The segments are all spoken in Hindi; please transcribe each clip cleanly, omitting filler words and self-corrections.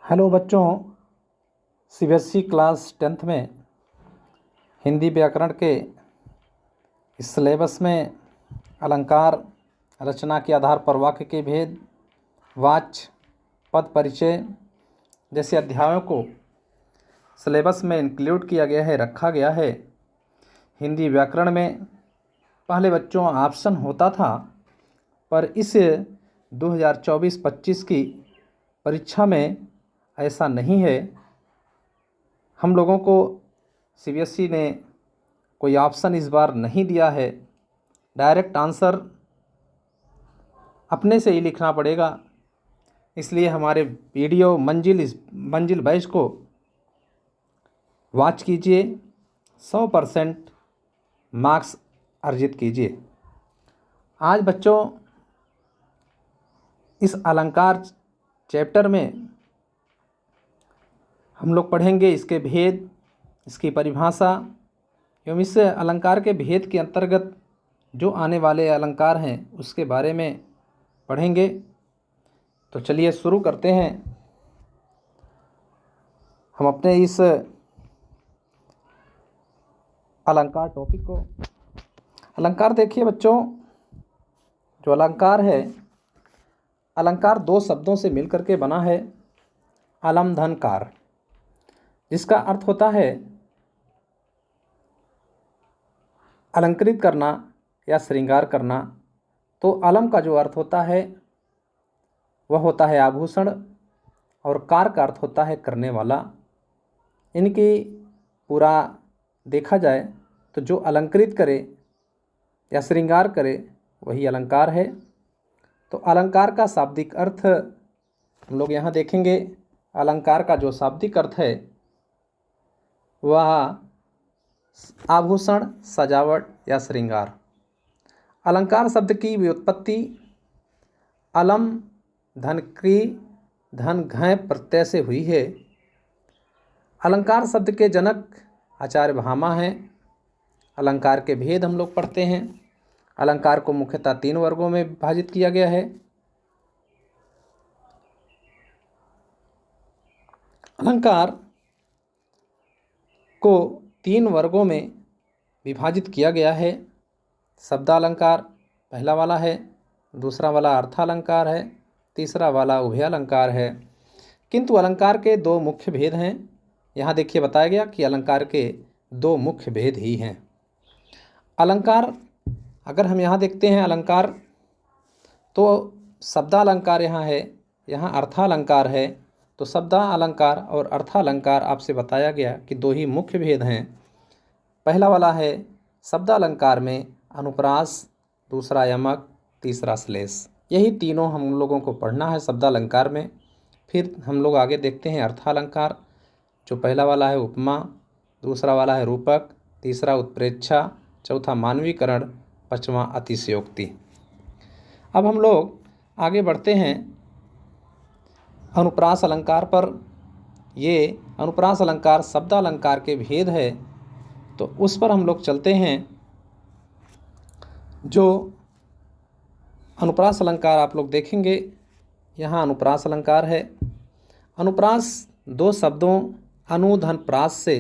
हेलो बच्चों, सीबीएसई क्लास 10th में हिंदी व्याकरण के इस सिलेबस में अलंकार, रचना के आधार पर वाक्य के भेद, वाच्य, पद परिचय जैसे अध्यायों को सिलेबस में इंक्लूड किया गया है, रखा गया है। हिंदी व्याकरण में पहले बच्चों ऑप्शन होता था, पर इस 2024-25 की परीक्षा में ऐसा नहीं है। हम लोगों को सीबीएसई ने कोई ऑप्शन इस बार नहीं दिया है, डायरेक्ट आंसर अपने से ही लिखना पड़ेगा। इसलिए हमारे वीडियो मंजिल बैच को वॉच कीजिए, 100% मार्क्स अर्जित कीजिए। आज बच्चों इस अलंकार चैप्टर में हम लोग पढ़ेंगे इसके भेद, इसकी परिभाषा एवं इस अलंकार के भेद के अंतर्गत जो आने वाले अलंकार हैं उसके बारे में पढ़ेंगे। तो चलिए शुरू करते हैं हम अपने इस अलंकार टॉपिक को। अलंकार देखिए बच्चों, जो अलंकार है, अलंकार दो शब्दों से मिलकर के बना है। अलम धन कार, जिसका अर्थ होता है अलंकृत करना या श्रृंगार करना। तो अलम का जो अर्थ होता है वह होता है आभूषण, और कार का अर्थ होता है करने वाला। इनकी पूरा देखा जाए तो जो अलंकृत करे या श्रृंगार करे वही अलंकार है। तो अलंकार का शाब्दिक अर्थ हम लोग यहाँ देखेंगे। अलंकार का जो शाब्दिक अर्थ है वह आभूषण, सजावट या श्रृंगार। अलंकार शब्द की व्युत्पत्ति अलम धन क्री धन घय प्रत्यय से हुई है। अलंकार शब्द के जनक आचार्य भामा हैं। अलंकार के भेद हम लोग पढ़ते हैं। अलंकार को मुख्यतः 3 वर्गों में विभाजित किया गया है। अलंकार को 3 वर्गों में विभाजित किया गया है। शब्दालंकार पहला वाला है, दूसरा वाला अर्थालंकार है, तीसरा वाला उभयालंकार है। किंतु अलंकार के 2 मुख्य भेद हैं। यहाँ देखिए बताया गया कि अलंकार के 2 मुख्य भेद ही हैं। अलंकार अगर हम यहाँ देखते हैं अलंकार, तो शब्दालंकार यहाँ है, यहाँ अर्थालंकार है। तो शब्दालंकार और अर्थालंकार आपसे बताया गया कि 2 ही मुख्य भेद हैं। पहला वाला है शब्दालंकार में अनुप्रास, दूसरा यमक, तीसरा श्लेष। यही तीनों हम लोगों को पढ़ना है शब्दालंकार में। फिर हम लोग आगे देखते हैं अर्थालंकार, जो पहला वाला है उपमा, दूसरा वाला है रूपक, तीसरा उत्प्रेक्षा, चौथा मानवीकरण, पांचवां अतिशयोक्ति। अब हम लोग आगे बढ़ते हैं अनुप्रास अलंकार पर। ये अनुप्रास अलंकार शब्दालंकार के भेद है, तो उस पर हम लोग चलते हैं। जो अनुप्रास अलंकार आप लोग देखेंगे, यहाँ अनुप्रास अलंकार है। अनुप्रास 2 शब्दों अनु धन प्रास से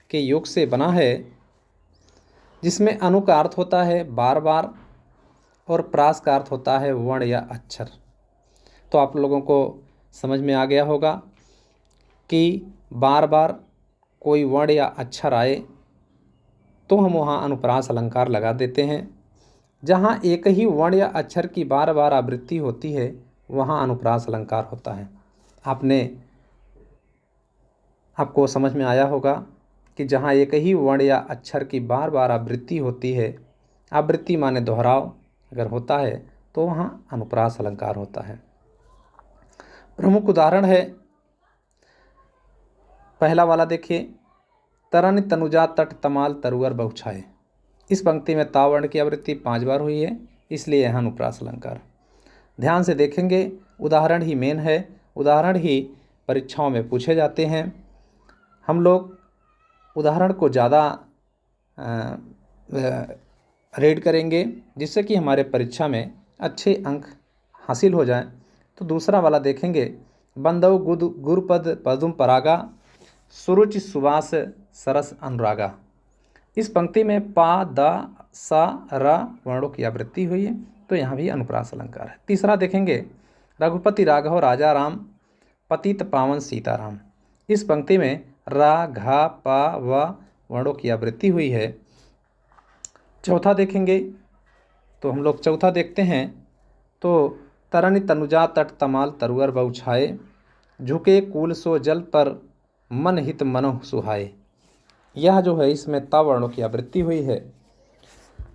के योग से बना है, जिसमें अनु का अर्थ होता है बार बार और प्रास का अर्थ होता है वर्ण या अक्षर। तो आप लोगों को समझ में आ गया होगा कि बार बार कोई वर्ण या अक्षर आए तो हम वहाँ अनुप्रास अलंकार लगा देते हैं। जहाँ एक ही वर्ण या अक्षर की बार बार आवृत्ति होती है वहाँ अनुप्रास अलंकार होता है। आपको समझ में आया होगा कि जहाँ एक ही वर्ण या अक्षर की बार बार आवृत्ति होती है, आवृत्ति माने दोहराव अगर होता है, तो वहाँ अनुप्रास अलंकार होता है। प्रमुख उदाहरण है पहला वाला देखिए, तरन तनुजा तट तमाल तरुअर बहुछाए। इस पंक्ति में ता वर्ण की आवृत्ति 5 बार हुई है, इसलिए यहाँ अनुप्रास अलंकार। ध्यान से देखेंगे, उदाहरण ही मेन है, उदाहरण ही परीक्षाओं में पूछे जाते हैं। हम लोग उदाहरण को ज़्यादा रीड करेंगे, जिससे कि हमारे परीक्षा में अच्छे अंक हासिल हो जाएं। तो दूसरा वाला देखेंगे, बंदौ गुरुपद पदुम परागा, सुरुचि सुवास सरस अनुरागा। इस पंक्ति में पा, द, सा, रा वर्णों की आवृत्ति हुई है, तो यहाँ भी अनुप्रास अलंकार है। तीसरा देखेंगे, रघुपति राघव राजा राम, पतित पावन सीताराम। इस पंक्ति में रा, घा, पा, व वर्णों की आवृत्ति हुई है। चौथा देखेंगे तो हम लोग चौथा देखते हैं, तो तरनि तनुजा तट तमाल तरुअर बउछाए, झुके कूल सो जल पर मन हित मनोह सुहाए। यह जो है इसमें ता वर्णों की आवृत्ति हुई है।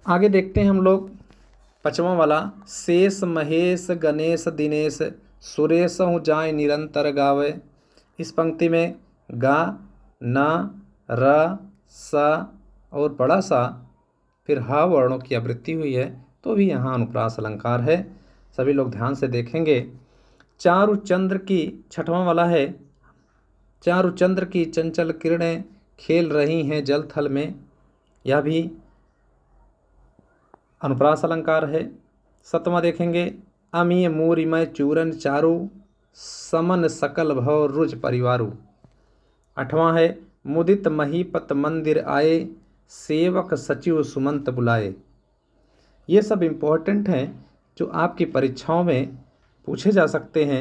आगे देखते हैं हम लोग पांचवा वाला, शेष महेश गणेश दिनेश, सुरेश हूँ जाय निरंतर गावे। इस पंक्ति में गा, ना, र, सा और बड़ा सा फिर हा वर्णों की आवृत्ति हुई है, तो भी यहाँ अनुप्रास अलंकार है। सभी लोग ध्यान से देखेंगे। चारु चंद्र की छठवां वाला है, चारु चंद्र की चंचल किरणें खेल रही हैं जल थल में। यह भी अनुप्रास अलंकार है। सतवां देखेंगे, अमीय मूरिमय चूरन चारु, समन सकल भव रुज परिवारु। आठवां है, मुदित महीपत मंदिर आए, सेवक सचिव सुमंत बुलाए। ये सब इम्पोर्टेंट हैं जो आपकी परीक्षाओं में पूछे जा सकते हैं।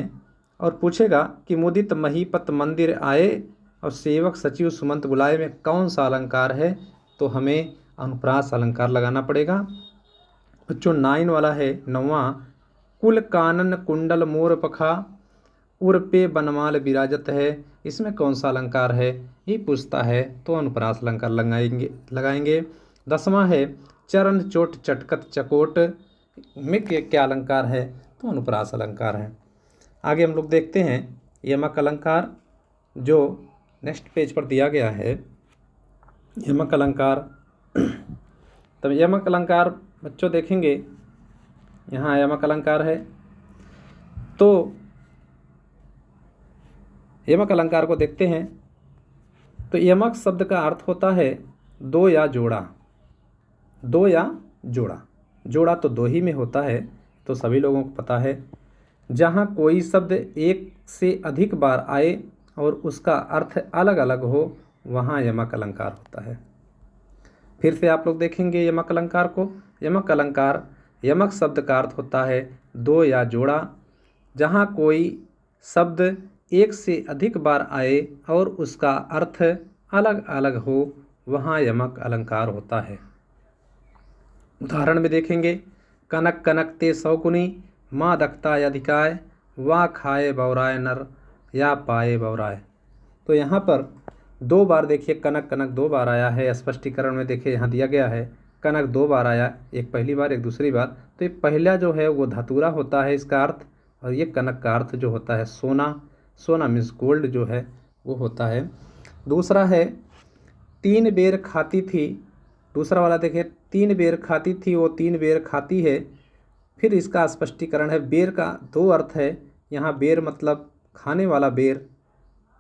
और पूछेगा कि मुदित महीपत मंदिर आए और सेवक सचिव सुमंत बुलाए में कौन सा अलंकार है, तो हमें अनुप्रास अलंकार लगाना पड़ेगा। बच्चों 9 वाला है, 9वां, कुल कानन कुंडल मोर पखा, उर पे बनमाल विराजत है। इसमें कौन सा अलंकार है ये पूछता है, तो अनुप्रास अलंकार लगाएंगे। 10वां है, चरण चोट चटकत चकोट में क्या अलंकार है, तो अनुप्रास अलंकार है। आगे हम लोग देखते हैं यमक अलंकार, जो नेक्स्ट पेज पर दिया गया है। यमक अलंकार, तब यमक अलंकार बच्चों देखेंगे, यहाँ यमक अलंकार है। तो यमक अलंकार को देखते हैं, तो यमक शब्द का अर्थ होता है दो या जोड़ा। दो या जोड़ा, जोड़ा तो दो ही में होता है, तो सभी लोगों को पता है। जहाँ कोई शब्द एक से अधिक बार आए और उसका अर्थ अलग अलग हो, वहाँ यमक अलंकार होता है। फिर से आप लोग देखेंगे यमक अलंकार को। यमक अलंकार, यमक शब्द का अर्थ होता है दो या जोड़ा। जहाँ कोई शब्द एक से अधिक बार आए और उसका अर्थ अलग अलग हो, वहाँ यमक अलंकार होता है। उदाहरण में देखेंगे, कनक कनकते सौकुनी, माँ दखता अधिकाय, वा खाए बौराय नर, या पाए बौराय। तो यहाँ पर 2 बार देखिए कनक कनक 2 बार आया है। स्पष्टीकरण में देखिए यहाँ दिया गया है कनक 2 बार आया, एक पहली बार एक दूसरी बार। तो ये पहला जो है वो धतूरा होता है इसका अर्थ, और ये कनक का अर्थ जो होता है सोना। सोना मीन्स गोल्ड जो है वो होता है। दूसरा है 3 बेर खाती थी। दूसरा वाला देखिए 3 बेर खाती थी, वो 3 बेर खाती है। फिर इसका स्पष्टीकरण है, बेर का 2 अर्थ है। यहाँ बेर मतलब खाने वाला बेर,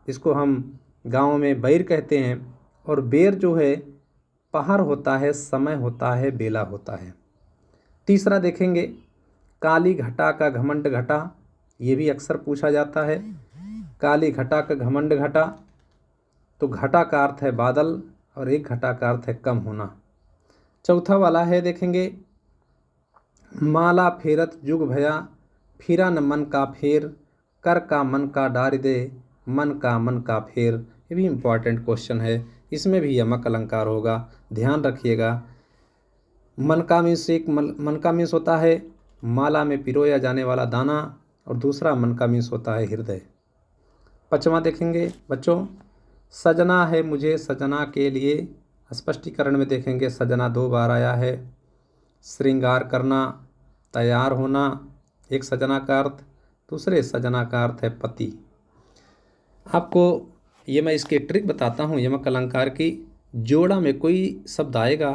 इसको हम गाँव में बैर कहते हैं। और बेर जो है पहाड़ होता है, समय होता है, बेला होता है। तीसरा देखेंगे, काली घटा का घमंड घटा। ये भी अक्सर पूछा जाता है, काली घटा का घमंड घटा। तो घटा का अर्थ है बादल और एक घटा का अर्थ है कम होना। चौथा वाला है देखेंगे, माला फेरत जुग भया, फिरा न मन का फेर, कर का मन का डार दे, मन का मन का फेर। ये भी इम्पॉर्टेंट क्वेश्चन है, इसमें भी यमक अलंकार होगा, ध्यान रखिएगा। मन का मीन्स एक मन का मीन्स होता है माला में पिरोया जाने वाला दाना, और दूसरा मन का मीन्स होता है हृदय। 5वां देखेंगे बच्चों, सजना है मुझे सजना के लिए। स्पष्टीकरण में देखेंगे सजना 2 बार आया है। श्रृंगार करना, तैयार होना एक सजना का अर्थ, दूसरे सजना का अर्थ है पति। आपको ये मैं इसकी ट्रिक बताता हूँ यमक अलंकार की। जोड़ा में कोई शब्द आएगा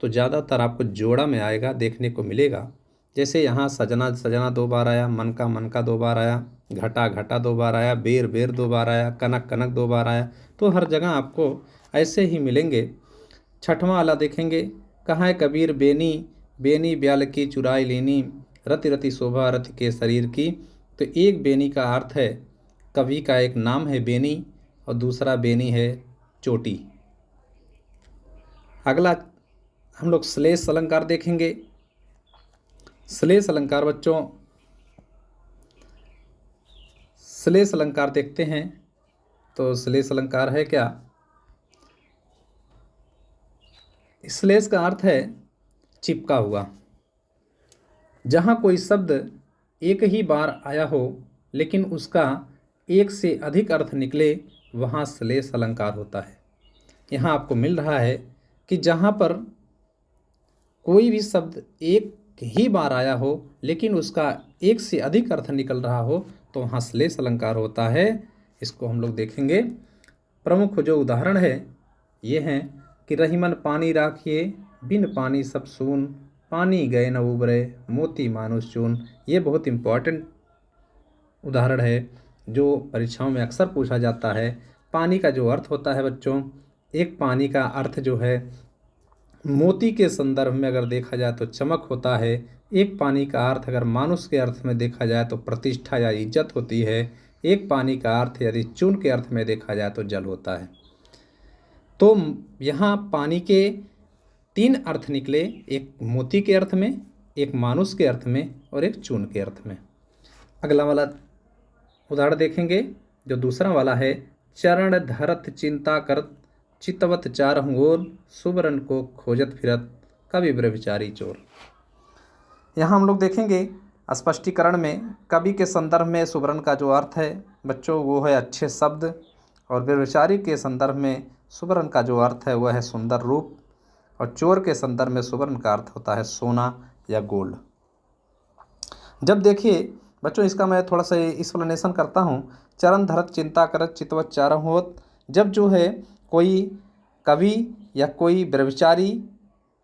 तो ज़्यादातर आपको जोड़ा में आएगा देखने को मिलेगा। जैसे यहाँ सजना सजना 2 बार आया, मन का 2 बार आया, घटा घटा 2 बार आया, बेर बेर 2 बार आया, कनक कनक 2 बार आया। तो हर जगह आपको ऐसे ही मिलेंगे। 6वां वाला देखेंगे, कहाँ है कबीर बेनी, बेनी ब्याल की चुराई लेनी, रति रति शोभा रति के शरीर की। तो एक बेनी का अर्थ है कवि का एक नाम है बेनी और दूसरा बेनी है चोटी। अगला हम लोग श्लेष अलंकार देखेंगे। श्लेष अलंकार बच्चों, श्लेष अलंकार देखते हैं तो श्लेष अलंकार है क्या? श्लेष का अर्थ है चिपका हुआ। जहाँ कोई शब्द एक ही बार आया हो लेकिन उसका एक से अधिक अर्थ निकले, वहाँ श्लेष अलंकार होता है। यहाँ आपको मिल रहा है कि जहाँ पर कोई भी शब्द एक ही बार आया हो लेकिन उसका एक से अधिक अर्थ निकल रहा हो तो वहाँ श्लेष अलंकार होता है। इसको हम लोग देखेंगे। प्रमुख जो उदाहरण है ये हैं कि रहीमन पानी राखिए, बिन पानी सब सून, पानी गए न उबरे, मोती मानुष चून। ये बहुत इम्पॉर्टेंट उदाहरण है जो परीक्षाओं में अक्सर पूछा जाता है। पानी का जो अर्थ होता है बच्चों, एक पानी का अर्थ जो है मोती के संदर्भ में अगर देखा जाए तो चमक होता है। एक पानी का अर्थ अगर मानुष के अर्थ में देखा जाए तो प्रतिष्ठा या इज्जत होती है। एक पानी का अर्थ यदि चून के अर्थ में देखा जाए तो जल होता है। तो यहाँ पानी के 3 अर्थ निकले, एक मोती के अर्थ में, एक मानुष के अर्थ में और एक चून के अर्थ में। अगला वाला उदाहरण देखेंगे जो दूसरा वाला है। चरण धरत चिंता करत, चितवत चारहु ओर, सुबरन को खोजत फिरत, कवि ब्रह्मचारी चोर। यहाँ हम लोग देखेंगे स्पष्टीकरण में कवि के संदर्भ में सुबरन का जो अर्थ है बच्चों वो है अच्छे शब्द, और ब्रह्मचारी के संदर्भ में सुबरन का जो अर्थ है वह है सुंदर रूप, और चोर के संदर्भ में सुबरन का अर्थ होता है सोना या गोल्ड। जब देखिए बच्चों इसका मैं थोड़ा सा एक्सप्लेनेशन करता हूँ। चरण धरत चिंता करत, चितवत चारहु ओर। जब जो है कोई कवि या कोई ब्रह्मचारी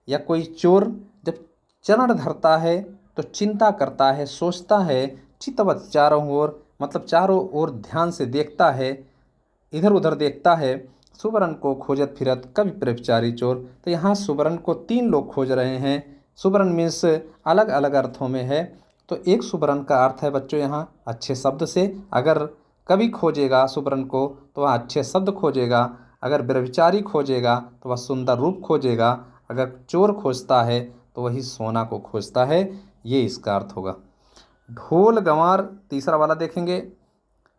या कोई चोर जब चरण धरता है तो चिंता करता है, सोचता है। चितवत चारहु ओर मतलब चारों ओर ध्यान से देखता है, इधर उधर देखता है। सुबरन को खोजत फिरत, कवि ब्रह्मचारी चोर। तो यहाँ सुबरन को 3 लोग खोज रहे हैं। सुबरन मीन्स अलग अलग अर्थों में है। तो एक सुबरन का अर्थ है बच्चों यहाँ अच्छे शब्द से। अगर कवि खोजेगा सुबरन को तो वह अच्छे शब्द खोजेगा, अगर ब्रह्मचारी खोजेगा तो वह सुंदर रूप खोजेगा, अगर चोर खोजता है तो वही सोना को खोजता है। ये इसका अर्थ होगा। ढोल गंवार तीसरा वाला देखेंगे।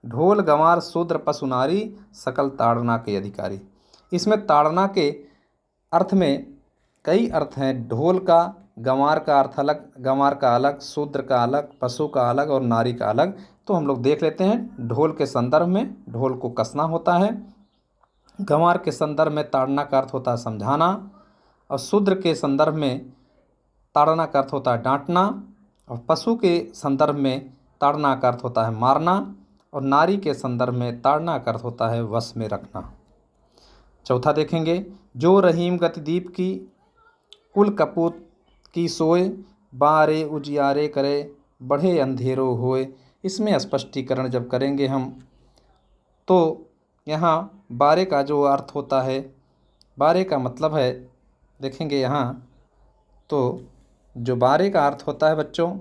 ढोल गंवार शूद्र पशु नारी, सकल ताड़ना के अधिकारी। इसमें ताड़ना के अर्थ में कई अर्थ हैं। ढोल का, गंवार का अर्थ अलग, गंवार का अलग, शूद्र का अलग, पशु का अलग और नारी का अलग। तो हम लोग देख लेते हैं। ढोल के संदर्भ में ढोल को कसना होता है। गंवार के संदर्भ में ताड़ना का अर्थ होता है समझाना, और शूद्र के संदर्भ में ताड़ना का अर्थ होता है डांटना, और पशु के संदर्भ में ताड़ना का अर्थ होता है मारना, और नारी के संदर्भ में ताड़ना का अर्थ होता है वश में रखना। चौथा देखेंगे। जो रहीम गतिदीप की, कुल कपूत की सोए, बारे उजियारे करे, बढ़े अंधेरो होए। इसमें स्पष्टीकरण जब करेंगे हम तो यहाँ बारे का जो अर्थ होता है, बारे का मतलब है देखेंगे यहाँ तो जो बारे का अर्थ होता है बच्चों,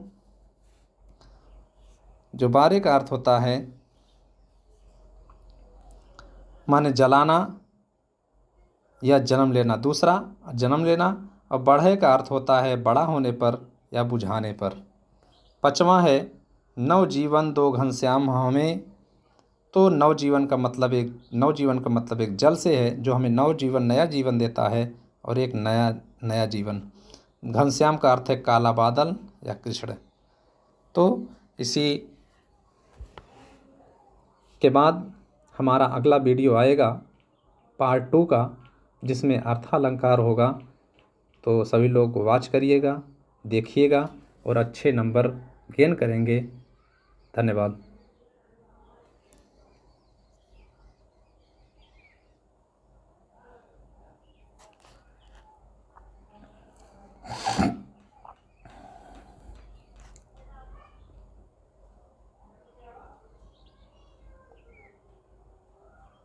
जो बारे का अर्थ होता है माने जलाना या जन्म लेना। दूसरा जन्म लेना, और बढ़े का अर्थ होता है बड़ा होने पर या बुझाने पर। पाँचवां है नवजीवन दो घनश्याम हमें। तो नवजीवन का मतलब एक जल से है जो हमें नवजीवन नया जीवन देता है, और एक नया जीवन। घनश्याम का अर्थ है काला बादल या कृष्ण। तो इसी के बाद हमारा अगला वीडियो आएगा पार्ट 2 का, जिसमें अर्थालंकार होगा। तो सभी लोग वॉच करिएगा, देखिएगा और अच्छे नंबर गेन करेंगे। धन्यवाद।